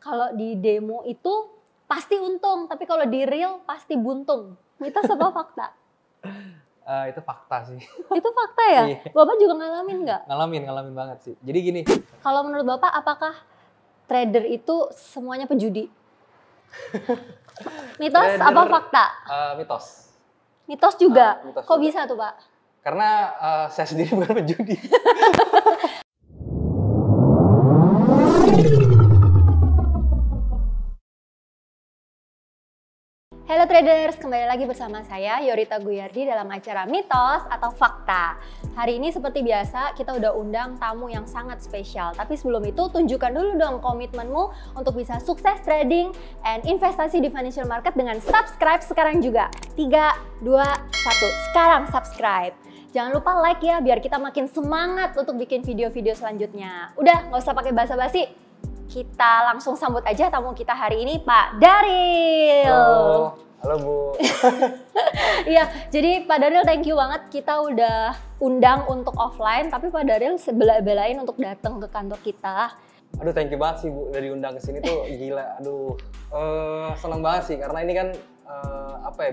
kalau di demo itu pasti untung, tapi kalau di real pasti buntung. Mitos apa fakta? Itu fakta sih. Itu fakta ya? Iya. Bapak juga ngalamin nggak? Ngalamin banget sih. Jadi gini. Kalau menurut Bapak, apakah trader itu semuanya penjudi? Mitos Trader, apa fakta? Mitos. Mitos juga? Mitos Kok juga. bisa tuh Pak? Karena saya sendiri bukan penjudi. Halo traders, kembali lagi bersama saya Yorita Guyardi dalam acara Mitos atau Fakta. Hari ini seperti biasa kita udah undang tamu yang sangat spesial. Tapi sebelum itu tunjukkan dulu dong komitmenmu untuk bisa sukses trading and investasi di financial market dengan subscribe sekarang juga. 3, 2, 1, sekarang subscribe. Jangan lupa like ya biar kita makin semangat untuk bikin video-video selanjutnya. Udah nggak usah pakai basa-basi. Kita langsung sambut aja tamu kita hari ini, Pak Daryl. Halo Bu. Iya, jadi Pak Daryl thank you banget. Kita udah undang untuk offline, tapi Pak Daryl bela-belain untuk datang ke kantor kita. Aduh, thank you banget sih Bu, udah diundang ke sini tuh gila. Aduh, seneng banget sih karena ini kan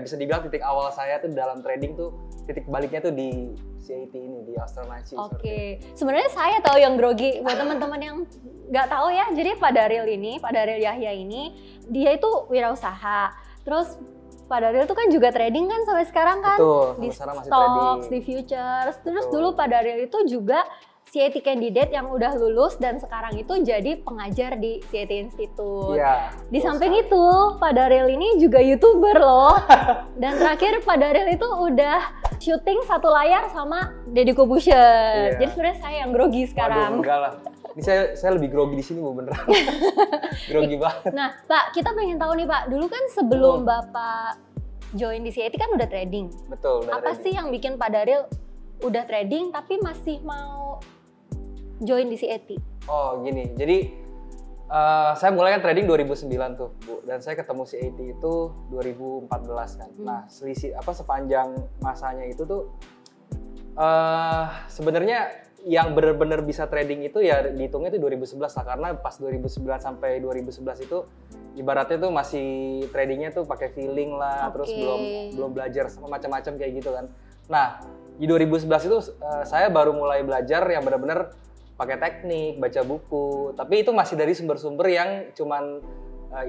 bisa dibilang titik awal saya tuh dalam trading tuh, titik baliknya tuh di CAT ini, di Astronaci. Oke, sebenarnya saya tahu yang grogi. Buat teman-teman yang nggak tahu ya, jadi Pak Daryl Yahya ini, dia itu wirausaha. Terus Pak Daryl tuh kan juga trading kan sampai sekarang kan? Betul, di sekarang masih stocks, trading. di futures. Terus Betul. dulu Pak Daryl itu juga CAT candidate yang udah lulus dan sekarang itu jadi pengajar di CAT Institute. Iya. Di samping itu, Pak Daryl ini juga YouTuber loh. Dan terakhir Pak Daryl itu udah syuting satu layar sama Deddy Corbuzier. Iya. Jadi sebenarnya saya yang grogi sekarang. Waduh, enggak lah. Ini saya lebih grogi di sini Bu, beneran. Grogi banget. Nah, Pak, kita pengen tahu nih Pak, dulu kan sebelum Bapak join di CAT kan udah trading. Betul, udah Apa trading. sih yang bikin Pak Daryl udah trading tapi masih mau join di CAT? Oh gini, jadi saya mulai kan trading 2009 tuh Bu, dan saya ketemu CAT itu 2014 kan. Nah selisih sepanjang masanya itu tuh sebenarnya yang benar-benar bisa trading itu ya dihitungnya itu 2011 lah, karena pas 2009 sampai 2011 itu ibaratnya tuh masih tradingnya tuh pakai feeling lah, terus belum belajar sama macam-macam kayak gitu kan. Nah di 2011 itu saya baru mulai belajar yang benar-benar pakai teknik, baca buku, tapi itu masih dari sumber-sumber yang cuman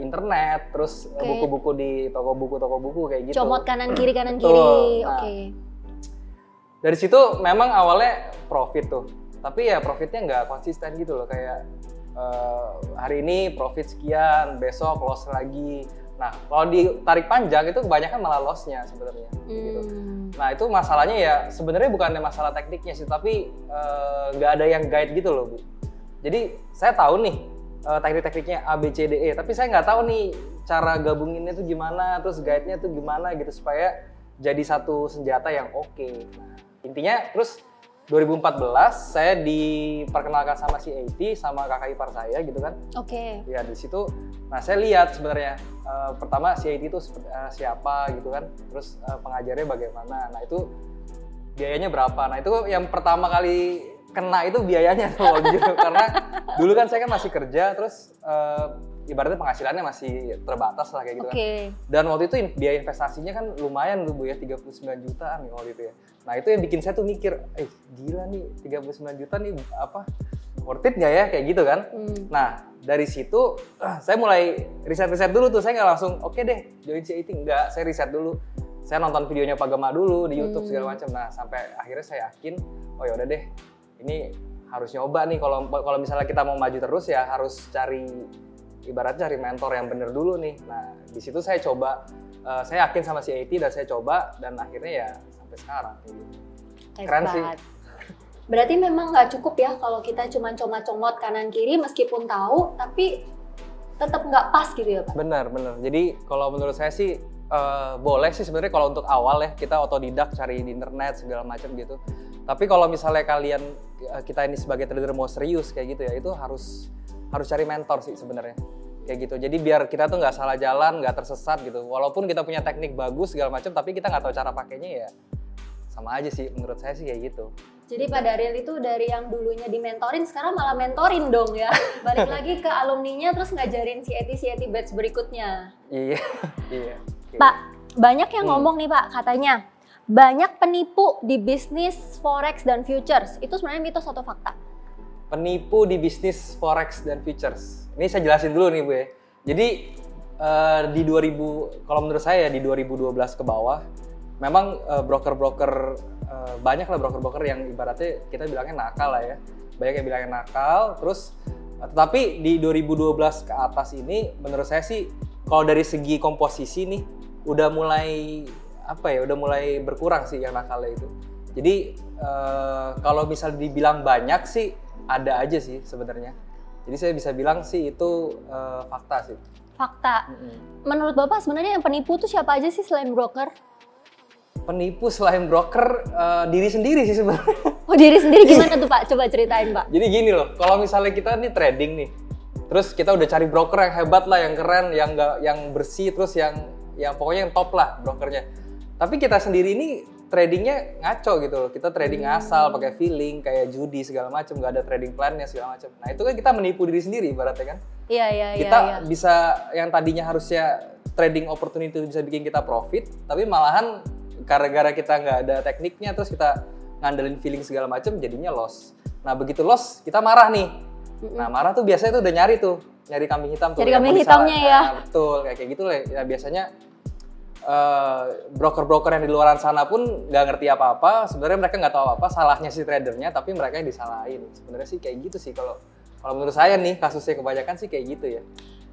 internet, terus buku-buku di toko buku kayak gitu. Comot kanan kiri. Nah, Oke. dari situ memang awalnya profit tuh, tapi ya profitnya nggak konsisten gitu loh, kayak hari ini profit sekian, besok loss lagi. Nah kalau ditarik panjang itu kebanyakan malah lossnya sebenarnya. Gitu. Nah itu masalahnya ya sebenarnya bukannya masalah tekniknya sih, tapi nggak ada yang guide gitu loh Bu. Jadi saya tahu nih teknik-tekniknya A, B, C, D, E, tapi saya nggak tahu nih cara gabunginnya tuh gimana, terus guide-nya tuh gimana gitu supaya jadi satu senjata yang oke. Nah, intinya terus 2014 saya diperkenalkan sama CAT sama kakak ipar saya gitu kan. Oke. Ya di situ, nah saya lihat sebenarnya pertama CAT itu siapa gitu kan, terus pengajarnya bagaimana. Nah itu biayanya berapa. Nah itu yang pertama kali kena itu biayanya tuh karena dulu kan saya kan masih kerja, terus ibaratnya penghasilannya masih terbatas lah kayak gitu kan. Dan waktu itu biaya investasinya kan lumayan tuh Bu ya, 39 jutaan waktu itu ya. Nah itu yang bikin saya tuh mikir, gila nih 39 juta nih worth it nggak ya kayak gitu kan. Nah dari situ saya mulai riset dulu tuh, saya nggak langsung oke deh join CAT, enggak, saya riset dulu. Saya nonton videonya Pak Gema dulu di YouTube segala macam. Nah sampai akhirnya saya yakin, oh ya udah deh, ini harus nyoba nih, kalau misalnya kita mau maju terus ya harus ibaratnya cari mentor yang bener dulu nih. Nah di situ saya coba, saya yakin sama CAT dan saya coba, dan akhirnya ya sampai sekarang. Keren sih. Berarti memang nggak cukup ya kalau kita cuma comot kanan kiri meskipun tahu, tapi tetap nggak pas gitu ya Pak? Bener. Jadi kalau menurut saya sih boleh sih sebenarnya kalau untuk awal ya kita otodidak cari di internet segala macam gitu. Tapi kalau misalnya kita ini sebagai trader mau serius kayak gitu ya, itu harus cari mentor sih sebenarnya kayak gitu. Jadi biar kita tuh nggak salah jalan, nggak tersesat gitu. Walaupun kita punya teknik bagus segala macam, tapi kita nggak tahu cara pakainya ya sama aja sih menurut saya sih kayak gitu. Jadi Pak Daryl itu dari yang dulunya dimentorin sekarang malah mentorin dong ya. Balik lagi ke alumninya terus ngajarin CIT batch berikutnya. Iya, iya. Pak, banyak yang ngomong nih Pak, katanya banyak penipu di bisnis forex dan futures. Itu sebenarnya mitos atau fakta? Penipu di bisnis forex dan futures. Ini saya jelasin dulu nih Bu ya. Jadi di 2000, kalau menurut saya di 2012 ke bawah, memang broker-broker banyak lah broker-broker yang ibaratnya kita bilangnya nakal lah ya. Banyak yang bilangnya nakal, terus tetapi di 2012 ke atas ini menurut saya sih kalau dari segi komposisi nih udah mulai udah mulai berkurang sih yang nakalnya itu. Jadi kalau misal dibilang banyak sih ada aja sih sebenarnya. Jadi saya bisa bilang sih itu fakta sih. Fakta. Menurut Bapak sebenarnya yang penipu tuh siapa aja sih selain broker? Penipu selain broker diri sendiri sih sebenarnya. Oh, diri sendiri gimana tuh Pak? Coba ceritain Pak. Jadi gini loh, kalau misalnya kita nih trading nih, terus kita udah cari broker yang hebat lah, yang keren, yang bersih, terus yang pokoknya yang top lah brokernya. Tapi kita sendiri ini tradingnya ngaco gitu loh. Kita trading asal, pakai feeling, kayak judi segala macam, nggak ada trading plan-nya segala macam. Nah itu kan kita menipu diri sendiri ibaratnya kan. Iya. Kita bisa yang tadinya harusnya trading opportunity bisa bikin kita profit, tapi malahan gara-gara kita nggak ada tekniknya, terus kita ngandelin feeling segala macam, jadinya loss. Nah begitu loss, kita marah nih. Nah marah tuh biasanya tuh udah nyari kambing hitam tuh. Nyari kambing hitamnya ya. Nah, betul, kayak gitu lah. Ya, biasanya broker-broker yang di luaran sana pun nggak ngerti apa-apa. Sebenarnya mereka nggak tahu apa salahnya si tradernya, tapi mereka yang disalahin. Sebenarnya sih kayak gitu sih kalau menurut saya nih kasusnya kebanyakan sih kayak gitu ya.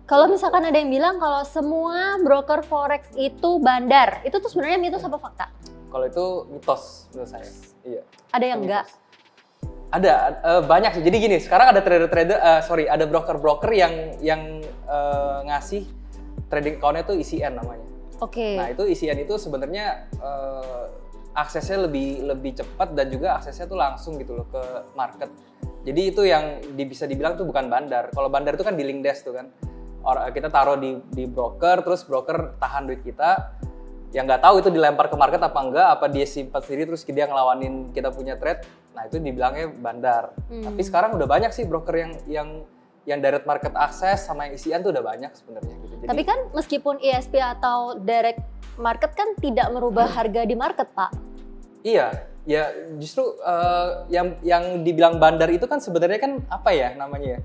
Kalau misalkan ada yang bilang kalau semua broker forex itu bandar, itu tuh sebenarnya mitos apa fakta? Kalau itu mitos menurut saya. Iya. Ada yang enggak? Ada, banyak sih. Jadi gini, sekarang ada ada broker-broker yang ngasih trading account-nya tuh ECN namanya. Oke. Nah itu ECN itu sebenarnya aksesnya lebih cepat dan juga aksesnya tuh langsung gitu loh ke market. Jadi itu yang bisa dibilang tuh bukan bandar. Kalau bandar itu kan di link desk tuh kan. Kita taruh di broker, terus broker tahan duit kita. Yang nggak tahu itu dilempar ke market apa enggak, apa dia simpan sendiri terus dia ngelawanin kita punya trade. Nah itu dibilangnya bandar. Tapi sekarang udah banyak sih broker yang direct market access sama yang ECN tuh udah banyak sebenarnya. Gitu. Jadi, tapi kan meskipun ISP atau direct market kan tidak merubah harga di market Pak. Iya, ya justru yang dibilang bandar itu kan sebenarnya kan apa ya namanya ya?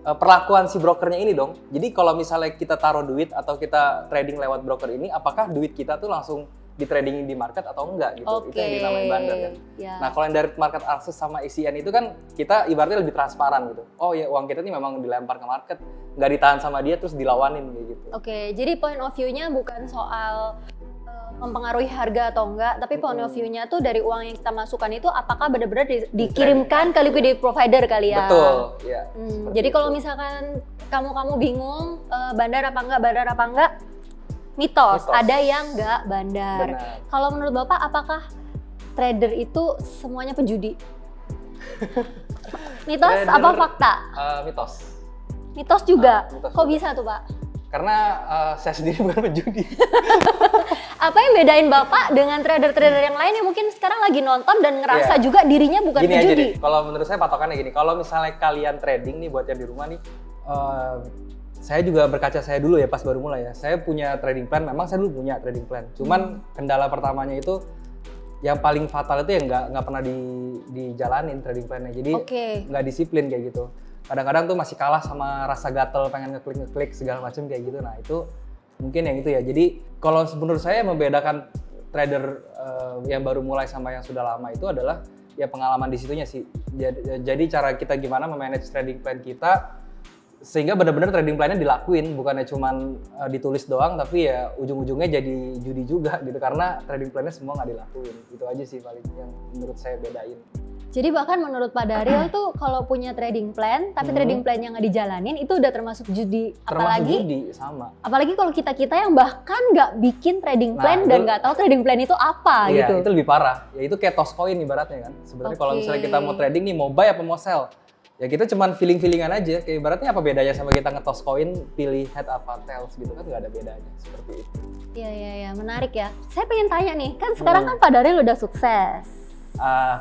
Perlakuan si brokernya ini dong. Jadi kalau misalnya kita taruh duit atau kita trading lewat broker ini, apakah duit kita tuh langsung di trading di market atau enggak gitu. Itu yang dinamain bandar kan. Ya. Nah kalau yang direct market access sama ECN itu kan kita ibaratnya lebih transparan gitu. Oh ya uang kita ini memang dilempar ke market, nggak ditahan sama dia terus dilawanin gitu. Oke, jadi point of view-nya bukan soal mempengaruhi harga atau enggak, tapi point of view-nya tuh dari uang yang kita masukkan itu apakah benar-benar dikirimkan ke liquidity provider kali ya. Betul, ya. Jadi kalau misalkan kamu bingung bandar apa enggak, mitos. Ada yang enggak bandar. Kalau menurut Bapak apakah trader itu semuanya penjudi? Mitos trader, apa fakta? Mitos. Mitos juga? Mitos Kok juga. bisa tuh Pak? Karena saya sendiri bukan penjudi. Apa yang bedain Bapak dengan trader-trader yang lain yang mungkin sekarang lagi nonton dan ngerasa juga dirinya bukan gini penjudi? Aja deh, kalau menurut saya patokannya gini, kalau misalnya kalian trading nih buat yang di rumah nih, saya juga berkaca saya dulu ya pas baru mulai ya. Saya punya trading plan, memang saya dulu punya trading plan. Cuman kendala pertamanya itu yang paling fatal itu ya nggak pernah dijalanin trading plannya. Jadi nggak disiplin kayak gitu. Kadang-kadang tuh masih kalah sama rasa gatel pengen ngeklik segala macam kayak gitu. Nah itu mungkin yang itu ya. Jadi kalau menurut saya membedakan trader yang baru mulai sama yang sudah lama itu adalah ya pengalaman di situnya sih. Jadi cara kita gimana memanage trading plan kita sehingga benar-benar trading plan-nya dilakuin, bukannya cuman ditulis doang tapi ya ujung-ujungnya jadi judi juga gitu karena trading plan-nya semua nggak dilakuin. Itu aja sih paling yang menurut saya bedain. Jadi bahkan menurut Pak Daryl tuh kalau punya trading plan, tapi trading plan yang nggak dijalanin itu udah termasuk judi. Termasuk judi, sama. Apalagi kalau kita yang bahkan nggak bikin trading plan dan nggak tahu trading plan itu apa iya, gitu. Itu lebih parah. Ya itu kayak toss coin ibaratnya kan. Sebenarnya kalau misalnya kita mau trading nih, mau buy apa mau sell. ya kita cuman feeling-feelingan aja. Kayak ibaratnya apa bedanya sama kita ngetos koin pilih head apa tails gitu kan, nggak ada bedanya seperti itu. Iya, menarik ya. Saya pengen tanya nih, kan sekarang kan Pak Daryl udah sukses.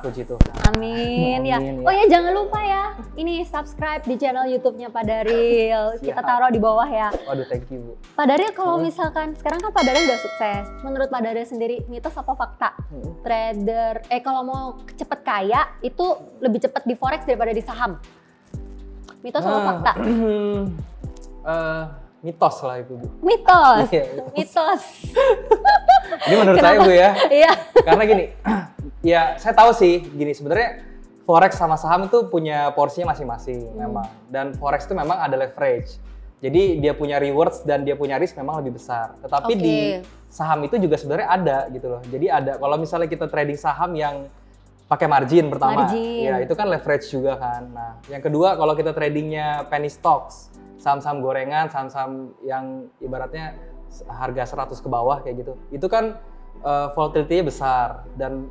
Puji Tuhan. Amin, ya. Amin, ya. Oh ya, jangan lupa ya, ini subscribe di channel YouTube-nya Pak Daryl. Kita taruh di bawah ya. Waduh, thank you Bu. Pak Daryl, kalau misalkan sekarang kan Pak Daryl udah sukses, menurut Pak Daryl sendiri mitos apa fakta? Trader, kalau mau cepet kaya itu lebih cepet di forex daripada di saham. Mitos apa fakta? Mitos lah itu Bu. Mitos. Iya, Mitos. Ini menurut saya Bu ya. Iya. Karena gini, ya saya tahu sih gini, sebenarnya forex sama saham itu punya porsinya masing-masing memang. Dan forex itu memang ada leverage. Jadi dia punya rewards dan dia punya risk memang lebih besar. Tetapi di saham itu juga sebenarnya ada gitu loh. Jadi ada, kalau misalnya kita trading saham yang pakai margin pertama, ya itu kan leverage juga kan. Nah, yang kedua kalau kita tradingnya penny stocks, saham-saham gorengan, saham-saham yang ibaratnya harga 100 ke bawah kayak gitu. Itu kan volatility-nya besar dan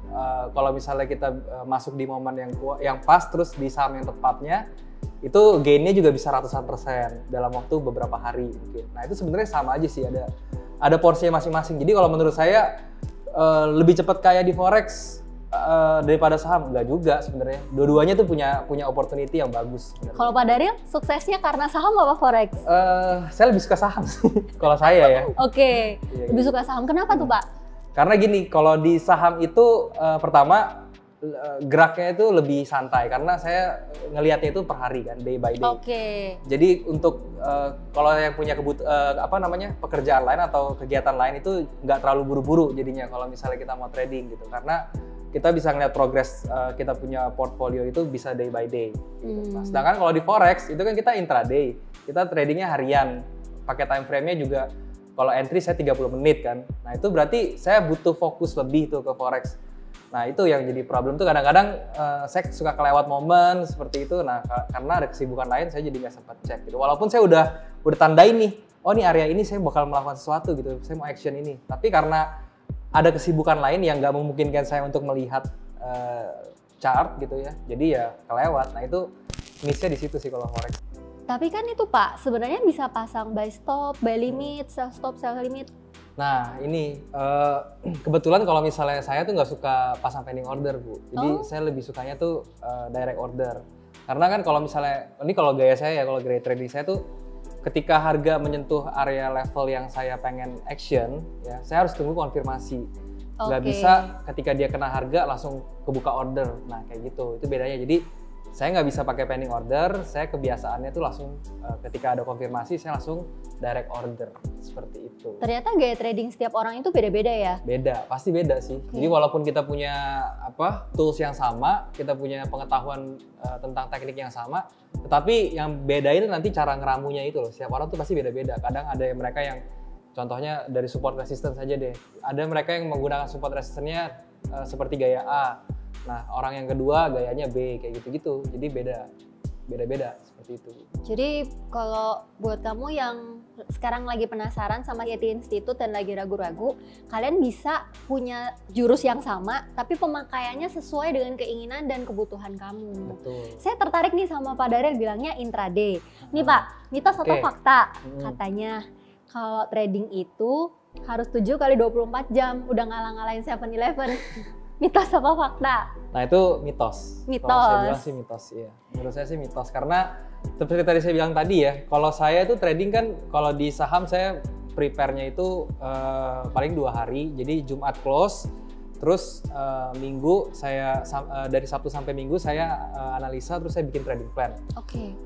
kalau misalnya kita masuk di momen yang pas terus di saham yang tepatnya, itu gain-nya juga bisa ratusan % dalam waktu beberapa hari mungkin. Nah, itu sebenarnya sama aja sih, ada porsinya masing-masing. Jadi kalau menurut saya lebih cepat kaya di forex daripada saham, enggak juga sebenarnya. Dua-duanya tuh punya opportunity yang bagus. Kalau Pak Daryl suksesnya karena saham apa forex? Saya lebih suka saham sih kalau saya ya. Oke, lebih suka saham. Kenapa tuh Pak? Karena gini, kalau di saham itu pertama geraknya itu lebih santai karena saya ngelihatnya itu per hari kan, day by day. Oke. Jadi untuk kalau yang punya pekerjaan lain atau kegiatan lain itu nggak terlalu buru-buru jadinya kalau misalnya kita mau trading gitu, karena kita bisa ngeliat progres kita punya portfolio itu bisa day by day. Gitu. Nah, sedangkan kalau di forex itu kan kita intraday, kita tradingnya harian, pakai time frame-nya juga. Kalau entry saya 30 menit kan. Nah, itu berarti saya butuh fokus lebih tuh ke forex. Nah, itu yang jadi problem tuh kadang-kadang saya suka kelewat momen seperti itu. Nah, karena ada kesibukan lain saya jadi nggak sempat cek gitu. Walaupun saya udah tandain nih, oh nih area ini saya bakal melakukan sesuatu gitu. Saya mau action ini. Tapi karena ada kesibukan lain yang nggak memungkinkan saya untuk melihat chart gitu ya. Jadi ya kelewat. Nah, itu miss-nya di situ sih kalau forex. Tapi kan itu Pak, sebenarnya bisa pasang buy stop, buy limit, sell stop, sell limit. Nah ini kebetulan kalau misalnya saya tuh nggak suka pasang pending order Bu. Jadi saya lebih sukanya tuh direct order. Karena kan kalau misalnya, ini kalau gaya saya ya, kalau gaya trading saya tuh ketika harga menyentuh area level yang saya pengen action, ya saya harus tunggu konfirmasi. Nggak bisa ketika dia kena harga langsung kebuka order. Nah kayak gitu, itu bedanya. Jadi saya nggak bisa pakai pending order, saya kebiasaannya tuh langsung ketika ada konfirmasi saya langsung direct order, seperti itu. Ternyata gaya trading setiap orang itu beda-beda ya? Beda, pasti beda sih. Jadi walaupun kita punya tools yang sama, kita punya pengetahuan tentang teknik yang sama, tetapi yang beda itu nanti cara ngeramunya itu loh. Setiap orang tuh pasti beda-beda. Kadang ada yang mereka yang contohnya dari support resistance saja deh. Ada mereka yang menggunakan support resistance-nya seperti gaya A. Nah, orang yang kedua gayanya B, kayak gitu-gitu. Jadi beda-beda seperti itu. Jadi kalau buat kamu yang sekarang lagi penasaran sama Yeti Institute dan lagi ragu-ragu, kalian bisa punya jurus yang sama, tapi pemakaiannya sesuai dengan keinginan dan kebutuhan kamu. Betul. Saya tertarik nih sama Pak Daryl bilangnya intraday. Nih Pak, mitos atau fakta? Katanya kalau trading itu harus 7 kali 24 jam, udah ngalah-ngalahin 7-Eleven. Mitos apa fakta? Nah itu mitos. Mitos. Kalau saya bilang sih mitos, iya. Menurut saya sih mitos karena seperti tadi saya bilang tadi ya, kalau saya itu trading kan kalau di saham saya prepare-nya itu paling 2 hari. Jadi Jumat close, terus Minggu saya dari Sabtu sampai Minggu saya analisa, terus saya bikin trading plan. Oke.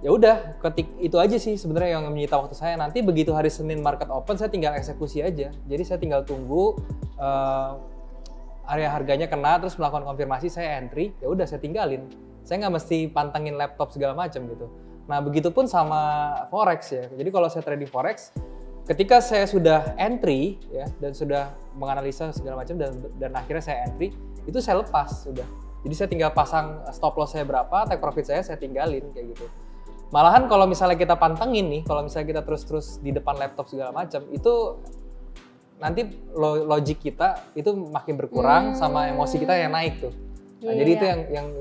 Ya udah, itu aja sih sebenarnya yang menyita waktu saya. Nanti begitu hari Senin market open saya tinggal eksekusi aja. Jadi saya tinggal tunggu area harganya kena, terus melakukan konfirmasi, saya entry, ya udah saya tinggalin. Saya nggak mesti pantengin laptop segala macam gitu. Nah begitupun sama forex ya. Jadi kalau saya trading forex, ketika saya sudah entry ya dan sudah menganalisa segala macam dan akhirnya saya entry, itu saya lepas sudah. Jadi saya tinggal pasang stop loss saya berapa, take profit saya tinggalin kayak gitu. Malahan kalau misalnya kita pantengin nih, kalau misalnya kita terus-terus di depan laptop segala macam, itu nanti logik kita itu makin berkurang sama emosi kita yang naik tuh. Nah, jadi itu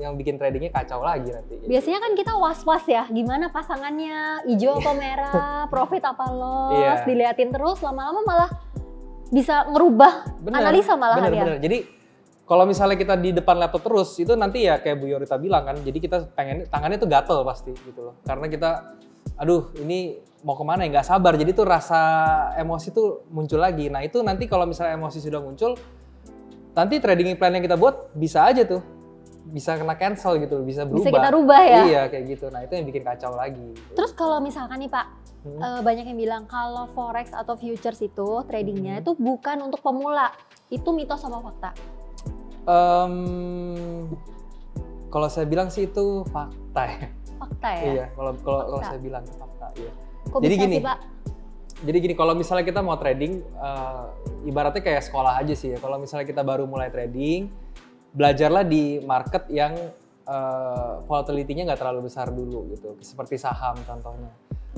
yang bikin tradingnya kacau lagi nanti. Biasanya kan kita was-was ya, gimana pasangannya, hijau apa merah, profit apa loss, diliatin terus, lama-lama malah bisa ngerubah analisa malahan ya. Bener. Jadi kalau misalnya kita di depan laptop terus, itu nanti ya kayak Bu Yorita bilang kan, jadi kita pengen tangannya tuh gatel pasti gitu loh. Karena kita, aduh ini mau kemana ya, nggak sabar. Jadi tuh rasa emosi tuh muncul lagi. Nah itu nanti kalau misalnya emosi sudah muncul, nanti trading plan yang kita buat bisa aja tuh, bisa kena cancel gitu, bisa berubah. Bisa kita rubah ya? Iya kayak gitu, nah itu yang bikin kacau lagi. Terus kalau misalkan nih Pak, banyak yang bilang kalau forex atau futures itu tradingnya itu bukan untuk pemula, itu mitos sama fakta? Kalau saya bilang sih itu fakta ya. Fakta ya? Iya, kalau saya bilang fakta ya. Kok jadi bisa gini, sih Pak? Jadi gini, kalau misalnya kita mau trading, ibaratnya kayak sekolah aja sih ya. Kalau misalnya kita baru mulai trading, belajarlah di market yang volatility-nya nggak terlalu besar dulu gitu. Seperti saham contohnya.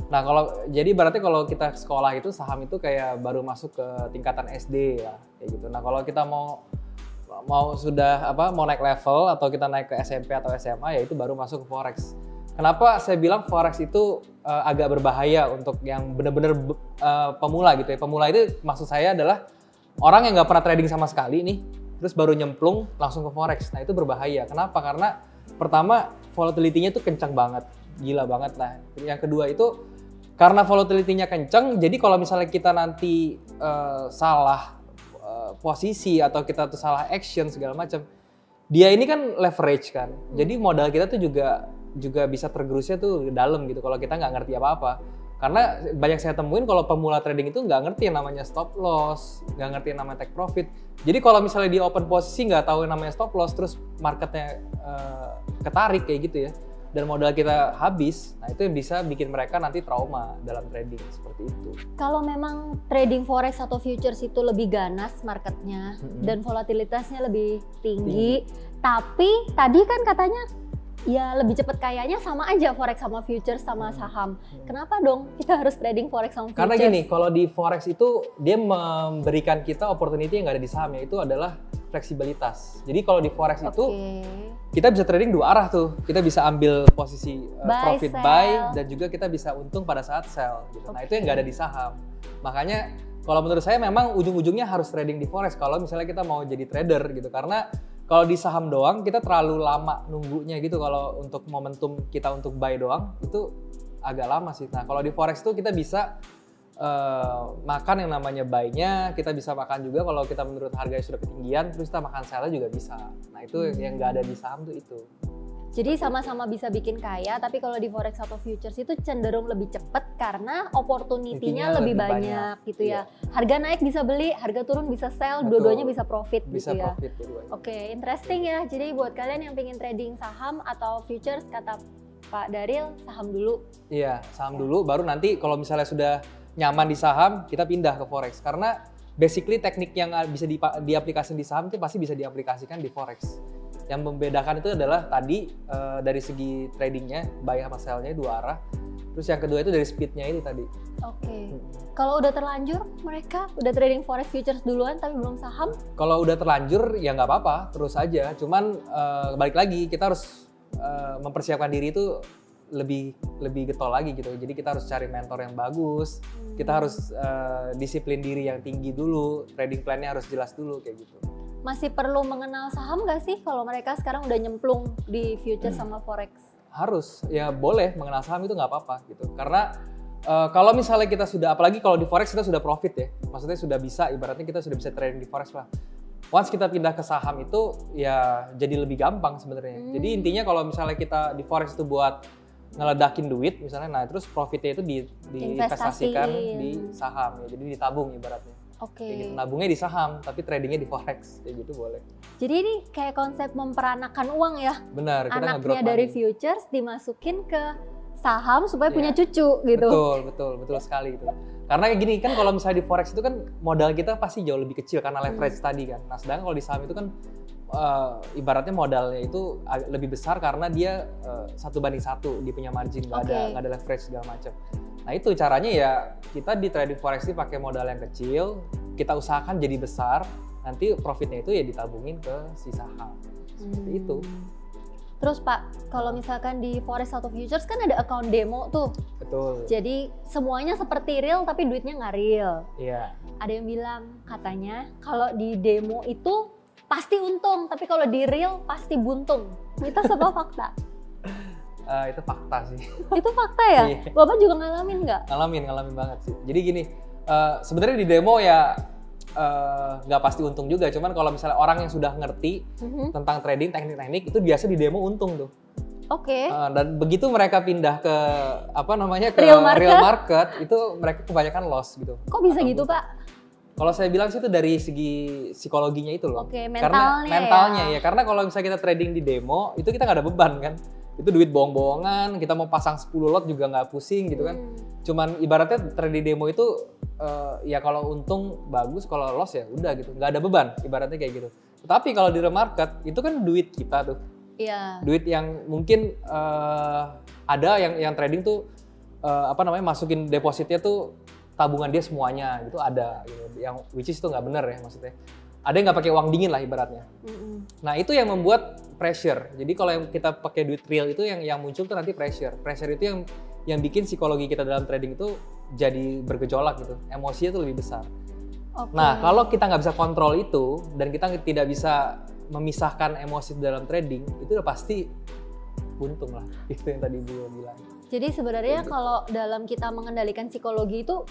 Nah jadi ibaratnya kalau kita sekolah itu saham itu kayak baru masuk ke tingkatan SD ya, kayak gitu. Nah kalau kita mau naik level atau kita naik ke SMP atau SMA ya itu baru masuk ke forex. Kenapa saya bilang forex itu agak berbahaya untuk yang benar-benar pemula gitu ya. Pemula itu maksud saya adalah orang yang nggak pernah trading sama sekali nih, terus baru nyemplung langsung ke forex. Nah itu berbahaya. Kenapa? Karena pertama volatility-nya tuh kencang banget, gila banget. Nah yang kedua itu karena volatility-nya kencang, jadi kalau misalnya kita nanti salah posisi atau kita tuh salah action segala macam, dia ini kan leverage kan. Jadi modal kita tuh juga bisa tergerusnya tuh ke dalam gitu kalau kita nggak ngerti apa-apa. Karena banyak saya temuin kalau pemula trading itu nggak ngerti yang namanya stop loss, nggak ngerti yang namanya take profit. Jadi kalau misalnya di open posisi nggak tahu yang namanya stop loss, terus marketnya ketarik kayak gitu ya, dan modal kita habis, nah itu yang bisa bikin mereka nanti trauma dalam trading seperti itu. Kalau memang trading forex atau futures itu lebih ganas marketnya dan volatilitasnya lebih tinggi, tapi tadi kan katanya ya lebih cepat kayaknya sama aja forex sama futures sama saham. Kenapa dong kita harus trading forex sama futures? Karena gini, kalau di forex itu dia memberikan kita opportunity yang nggak ada di saham, yaitu adalah fleksibilitas. Jadi kalau di forex itu kita bisa trading dua arah tuh. Kita bisa ambil posisi profit buy dan juga kita bisa untung pada saat sell gitu. Nah, itu yang nggak ada di saham. Makanya kalau menurut saya memang ujung-ujungnya harus trading di forex kalau misalnya kita mau jadi trader gitu. Karena kalau di saham doang kita terlalu lama nunggunya gitu. Kalau untuk momentum kita untuk buy doang itu agak lama sih. Nah, kalau di forex tuh kita bisa makan yang namanya buy-nya, kita bisa makan juga kalau kita menurut harganya sudah ketinggian, terus kita makan sell-nya juga bisa. Nah itu yang nggak ada di saham tuh itu. Jadi sama-sama bisa bikin kaya, tapi kalau di forex atau futures itu cenderung lebih cepat karena opportunity-nya lebih banyak gitu ya. Harga naik bisa beli, harga turun bisa sell, dua-duanya bisa profit bisa gitu ya. Profit, Oke, interesting ya. Jadi buat kalian yang pengen trading saham atau futures, kata Pak Daryl, saham dulu. Iya, saham dulu, baru nanti kalau misalnya sudah nyaman di saham, kita pindah ke forex. Karena basically teknik yang bisa diaplikasikan di saham itu pasti bisa diaplikasikan di forex. Yang membedakan itu adalah tadi dari segi tradingnya, buy sama sell-nya dua arah. Terus yang kedua itu dari speed-nya itu tadi. Oke. Kalau udah terlanjur, mereka udah trading forex futures duluan tapi belum saham? Kalau udah terlanjur ya nggak apa-apa, terus aja. Cuman balik lagi, kita harus mempersiapkan diri itu lebih getol lagi gitu. Jadi kita harus cari mentor yang bagus, kita harus disiplin diri yang tinggi dulu, trading plan-nya harus jelas dulu kayak gitu. Masih perlu mengenal saham nggak sih kalau mereka sekarang udah nyemplung di futures sama forex? Harus, ya boleh mengenal saham itu nggak apa-apa gitu. Karena kalau misalnya kita sudah, apalagi kalau di forex kita sudah profit ya, maksudnya sudah bisa, ibaratnya kita sudah bisa trading di forex lah. Once kita pindah ke saham itu ya jadi lebih gampang sebenarnya. Jadi intinya kalau misalnya kita di forex itu buat ngeledakin duit misalnya, nah terus profitnya itu diinvestasikan di saham ya, jadi ditabung ibaratnya. Oke. Gitu. Nabungnya di saham, tapi tradingnya di forex, kayak gitu boleh. Jadi ini kayak konsep memperanakan uang ya. Benar. Kita anaknya dari futures dimasukin ke saham supaya punya cucu gitu. Betul sekali itu. Karena gini kan kalau misalnya di forex itu kan modal kita pasti jauh lebih kecil karena leverage tadi kan. Nah sedangkan kalau di saham itu kan ibaratnya modalnya itu lebih besar karena dia 1:1, dia punya margin, nggak ada leverage segala macam. Nah itu caranya ya kita di trading forex ini pakai modal yang kecil, kita usahakan jadi besar, nanti profitnya itu ya ditabungin ke si saham. seperti itu. Terus Pak, kalau misalkan di Forex atau Futures kan ada account demo tuh. Betul. Jadi semuanya seperti real tapi duitnya nggak real. Iya. Ada yang bilang katanya kalau di demo itu pasti untung, tapi kalau di real pasti buntung. Mitos apa fakta? Itu fakta sih. Itu fakta ya? Iya. Bapak juga ngalamin nggak? Ngalamin banget sih. Jadi gini, sebenarnya di demo ya nggak pasti untung juga. Cuman kalau misalnya orang yang sudah ngerti tentang trading, teknik-teknik, itu biasa di demo untung tuh. Oke. Dan begitu mereka pindah ke ke Real real market? market, itu mereka kebanyakan loss gitu. Kok bisa Atau gitu buntung. Pak? Kalau saya bilang sih itu dari segi psikologinya itu loh. Oke, Karena mentalnya mentalnya ya. ya. Karena kalau misalnya kita trading di demo, itu kita nggak ada beban kan. Itu duit bohong-bohongan, kita mau pasang 10 lot juga nggak pusing gitu kan. Cuman ibaratnya trading di demo itu ya kalau untung bagus, kalau loss ya udah gitu. Nggak ada beban, ibaratnya kayak gitu. Tapi kalau di real market, itu kan duit kita tuh. Iya. Duit yang mungkin ada yang trading tuh masukin depositnya tuh tabungan dia semuanya gitu, ada gitu. Yang which is itu nggak bener ya maksudnya. Ada yang nggak pakai uang dingin lah ibaratnya. Nah itu yang membuat pressure. Jadi kalau yang kita pakai duit real itu yang muncul tuh nanti pressure. Pressure itu yang bikin psikologi kita dalam trading itu jadi bergejolak gitu. Emosinya tuh lebih besar. Oke. Nah kalau kita nggak bisa kontrol itu dan kita tidak bisa memisahkan emosi dalam trading, itu udah pasti untung lah. Itu yang tadi Bu bilang. Jadi sebenarnya kalau dalam kita mengendalikan psikologi itu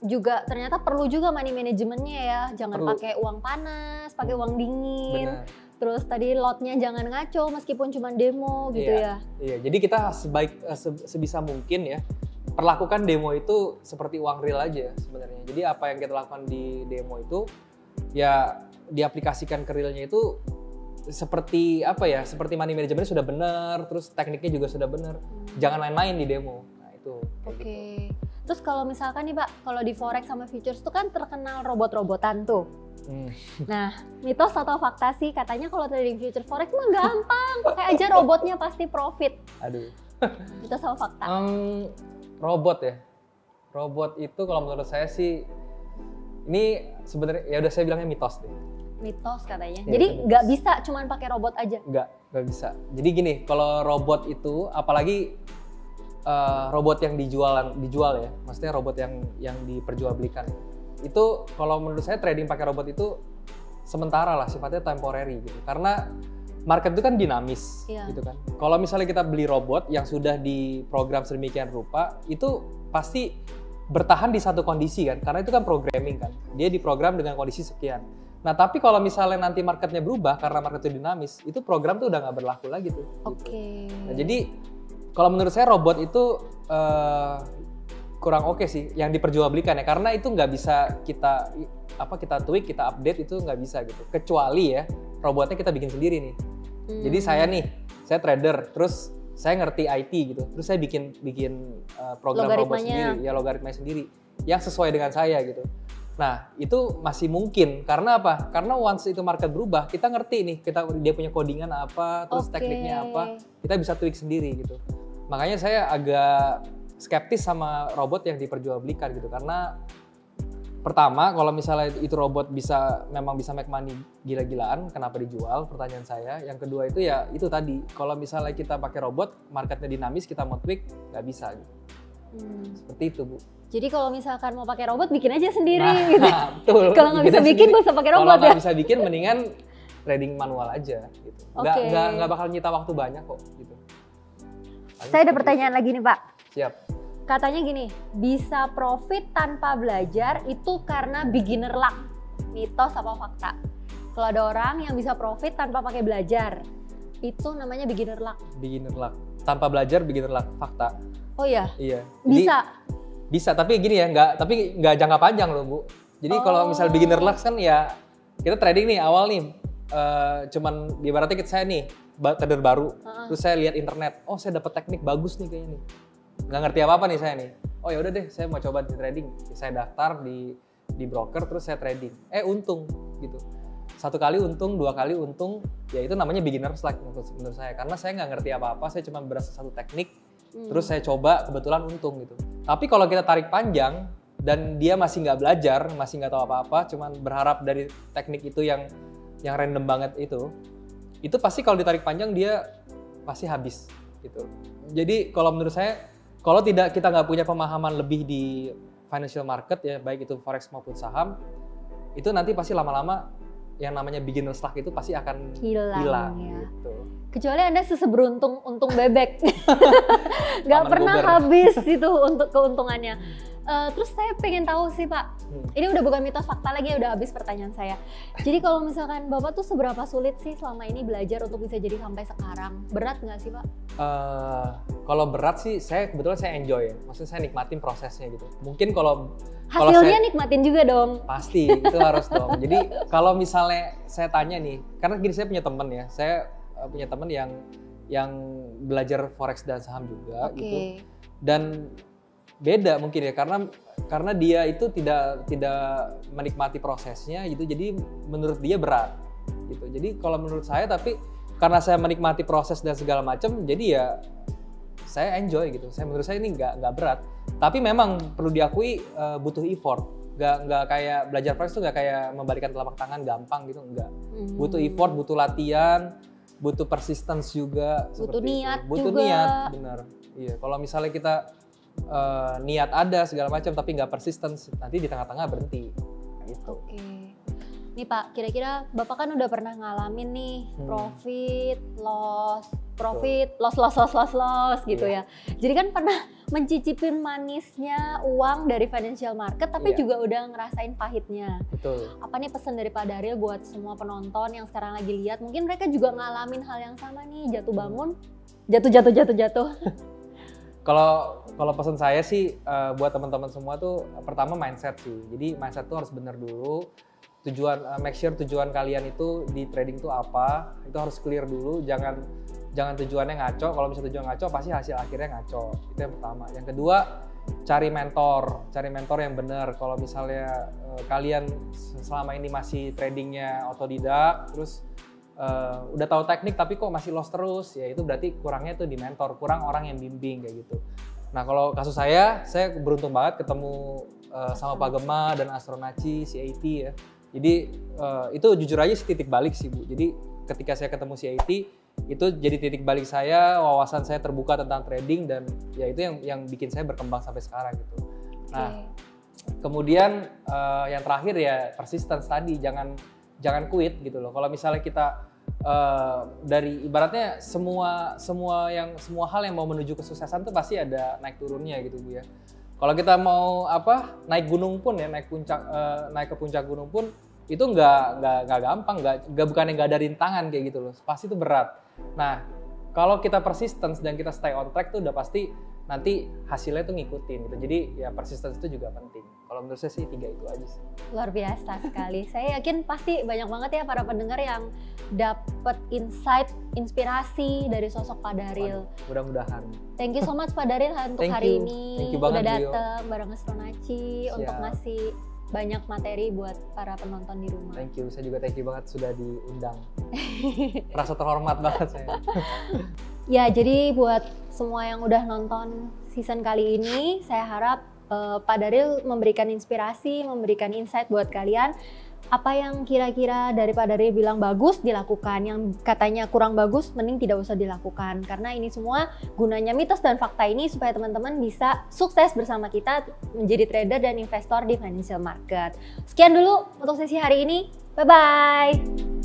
juga ternyata perlu juga money manajemennya ya. Jangan Perlu. pakai uang panas, pakai uang dingin. Benar. Terus tadi lotnya jangan ngaco meskipun cuma demo gitu ya. Iya, jadi kita sebisa mungkin ya perlakukan demo itu seperti uang real aja sebenarnya. Jadi apa yang kita lakukan di demo itu ya diaplikasikan ke realnya itu seperti seperti money management sudah benar, terus tekniknya juga sudah benar. Jangan main-main di demo. Nah itu. Oke. Gitu. Terus kalau misalkan nih Pak, kalau di Forex sama Futures tuh kan terkenal robot-robotan tuh. Nah, mitos atau fakta sih katanya kalau trading Futures Forex mah gampang, pakai aja robotnya pasti profit. Aduh. Mitos atau fakta? Robot ya. Robot itu kalau menurut saya sih ini sebenarnya ya udah saya bilangnya mitos deh. Mitos katanya. Ya, Jadi itu nggak mitos. bisa cuman pakai robot aja. Nggak bisa. Jadi gini, kalau robot itu apalagi robot yang dijual ya, maksudnya robot yang diperjualbelikan. Itu kalau menurut saya trading pakai robot itu sementara lah, sifatnya temporary gitu. Karena market itu kan dinamis gitu kan. Kalau misalnya kita beli robot yang sudah diprogram sedemikian rupa, itu pasti bertahan di satu kondisi kan, karena itu kan programming kan. Dia diprogram dengan kondisi sekian. Nah tapi kalau misalnya nanti marketnya berubah karena market itu dinamis, itu program tuh udah nggak berlaku lagi tuh. Oke. Gitu. Nah jadi kalau menurut saya robot itu kurang oke sih yang diperjualbelikan ya, karena itu nggak bisa kita tweak, kita update, itu nggak bisa gitu. Kecuali ya robotnya kita bikin sendiri nih. Jadi saya trader, terus saya ngerti IT gitu, terus saya bikin program robot sendiri, ya logaritmanya sendiri yang sesuai dengan saya gitu. Nah itu masih mungkin, karena apa? Karena once itu market berubah, kita ngerti nih, dia punya codingan apa, terus tekniknya apa, kita bisa tweak sendiri gitu. Makanya saya agak skeptis sama robot yang diperjualbelikan gitu, karena pertama kalau misalnya itu robot memang bisa make money gila-gilaan, kenapa dijual? Pertanyaan saya. Yang kedua itu ya itu tadi, kalau misalnya kita pakai robot, marketnya dinamis, kita mau tweak nggak bisa gitu. Seperti itu Bu. Jadi kalau misalkan mau pakai robot bikin aja sendiri Nah, gitu. Betul. Kalau nggak bisa bikin nggak usah pakai robot Kalau ya. nggak bisa bikin mendingan trading manual aja gitu. Nggak bakal nyita waktu banyak kok gitu. Saya ada pertanyaan lagi nih Pak. Siap. Katanya gini, bisa profit tanpa belajar itu karena beginner luck. Mitos apa fakta? Kalau ada orang yang bisa profit tanpa pakai belajar, itu namanya beginner luck. Beginner luck. Tanpa belajar beginner luck. Fakta. Oh iya? Iya. Bisa? Tapi gini ya, nggak jangka panjang loh Bu. Jadi kalau misal beginner luck kan ya, kita trading nih awal nih, cuman ibaratnya saya nih, trader baru, terus saya lihat internet, oh saya dapat teknik bagus nih kayaknya nih. Nggak ngerti apa-apa nih saya nih. Oh ya udah deh, saya mau coba di trading. Saya daftar di broker, terus saya trading. Untung gitu. 1 kali untung, 2 kali untung, ya itu namanya beginner's luck menurut saya. Karena saya nggak ngerti apa-apa, saya cuma berasa satu teknik, terus saya coba, kebetulan untung gitu. Tapi kalau kita tarik panjang, dan dia masih nggak belajar, masih nggak tahu apa-apa, cuma berharap dari teknik itu yang random banget itu pasti kalau ditarik panjang dia pasti habis gitu. Jadi kalau menurut saya, kalau kita nggak punya pemahaman lebih di financial market ya, baik itu forex maupun saham, itu nanti pasti lama-lama yang namanya beginner's luck itu pasti akan hilang ya. gitu. Kecuali Anda seberuntung untung bebek, nggak pernah habis itu untuk keuntungannya. Terus saya pengen tahu sih Pak, ini udah bukan mitos fakta lagi, udah habis pertanyaan saya. Jadi kalau misalkan Bapak tuh seberapa sulit sih selama ini belajar untuk bisa jadi sampai sekarang? Berat nggak sih Pak? Kalau berat sih, kebetulan saya enjoy ya. Maksudnya saya nikmatin prosesnya gitu. Mungkin kalau hasilnya nikmatin juga dong. Pasti, itu harus dong. Jadi kalau misalnya saya tanya nih, karena gini saya punya temen ya, saya punya temen yang belajar forex dan saham juga gitu. Dan beda mungkin ya, karena dia itu tidak menikmati prosesnya gitu. Jadi menurut dia berat gitu. Jadi kalau menurut saya, tapi karena saya menikmati proses dan segala macam, jadi ya saya enjoy gitu. Menurut saya ini nggak berat. Tapi memang perlu diakui butuh effort. Nggak kayak belajar forex tuh nggak kayak membalikan telapak tangan gampang gitu, nggak. Butuh effort, butuh latihan, butuh persistence juga. Butuh niat butuh juga. Niat, benar. Iya, kalau misalnya kita niat ada segala macam tapi nggak persistence, nanti di tengah-tengah berhenti. Gitu. Oke. Nih Pak, kira-kira Bapak kan udah pernah ngalamin nih profit, loss gitu ya. Jadi kan pernah mencicipin manisnya uang dari financial market, tapi juga udah ngerasain pahitnya. Betul. Apa nih pesan dari Pak Daryl buat semua penonton yang sekarang lagi lihat, mungkin mereka juga ngalamin hal yang sama nih, jatuh bangun, jatuh. Kalau pesan saya sih buat teman-teman semua tuh, pertama mindset sih. Jadi mindset tuh harus benar dulu. Make sure tujuan kalian itu di trading tuh apa, itu harus clear dulu. Jangan tujuannya ngaco. Kalau misalnya tujuan ngaco, pasti hasil akhirnya ngaco. Itu yang pertama. Yang kedua, cari mentor yang benar. Kalau misalnya kalian selama ini masih tradingnya otodidak, terus udah tahu teknik tapi kok masih loss terus, ya itu berarti kurangnya tuh di mentor, kurang orang yang bimbing kayak gitu. Nah kalau kasus saya beruntung banget ketemu sama Pak Gema dan Astronaci, CIT ya. Jadi itu jujur aja sih titik balik sih Bu. Jadi ketika saya ketemu CIT, itu jadi titik balik saya, wawasan saya terbuka tentang trading, dan ya itu yang bikin saya berkembang sampai sekarang gitu. Nah kemudian yang terakhir ya persistence tadi, jangan quit gitu loh. Kalau misalnya kita dari ibaratnya semua hal yang mau menuju kesuksesan tuh pasti ada naik turunnya gitu Bu ya. Kalau kita mau naik gunung pun ya, naik ke puncak gunung pun itu nggak gampang, bukannya nggak ada rintangan kayak gitu loh, pasti itu berat. Nah kalau kita persistence dan kita stay on track tuh udah pasti nanti hasilnya tuh ngikutin gitu. Jadi ya persistence itu juga penting. Kalau menurut saya sih 3 itu aja sih. Luar biasa sekali. Saya yakin pasti banyak banget ya para pendengar yang dapat insight, inspirasi dari sosok Pak Daryl. Mudah-mudahan. Thank you so much Pak Daryl untuk hari ini. Udah datang bareng Astronaci untuk ngasih banyak materi buat para penonton di rumah. Thank you. Saya juga thank you banget sudah diundang. Merasa terhormat banget saya. Ya, jadi buat semua yang udah nonton season kali ini, saya harap Pak Daryl memberikan inspirasi, memberikan insight buat kalian. Apa yang kira-kira dari Pak Daryl bilang bagus, dilakukan. Yang katanya kurang bagus, mending tidak usah dilakukan. Karena ini semua gunanya mitos dan fakta ini supaya teman-teman bisa sukses bersama kita menjadi trader dan investor di financial market. Sekian dulu untuk sesi hari ini. Bye-bye!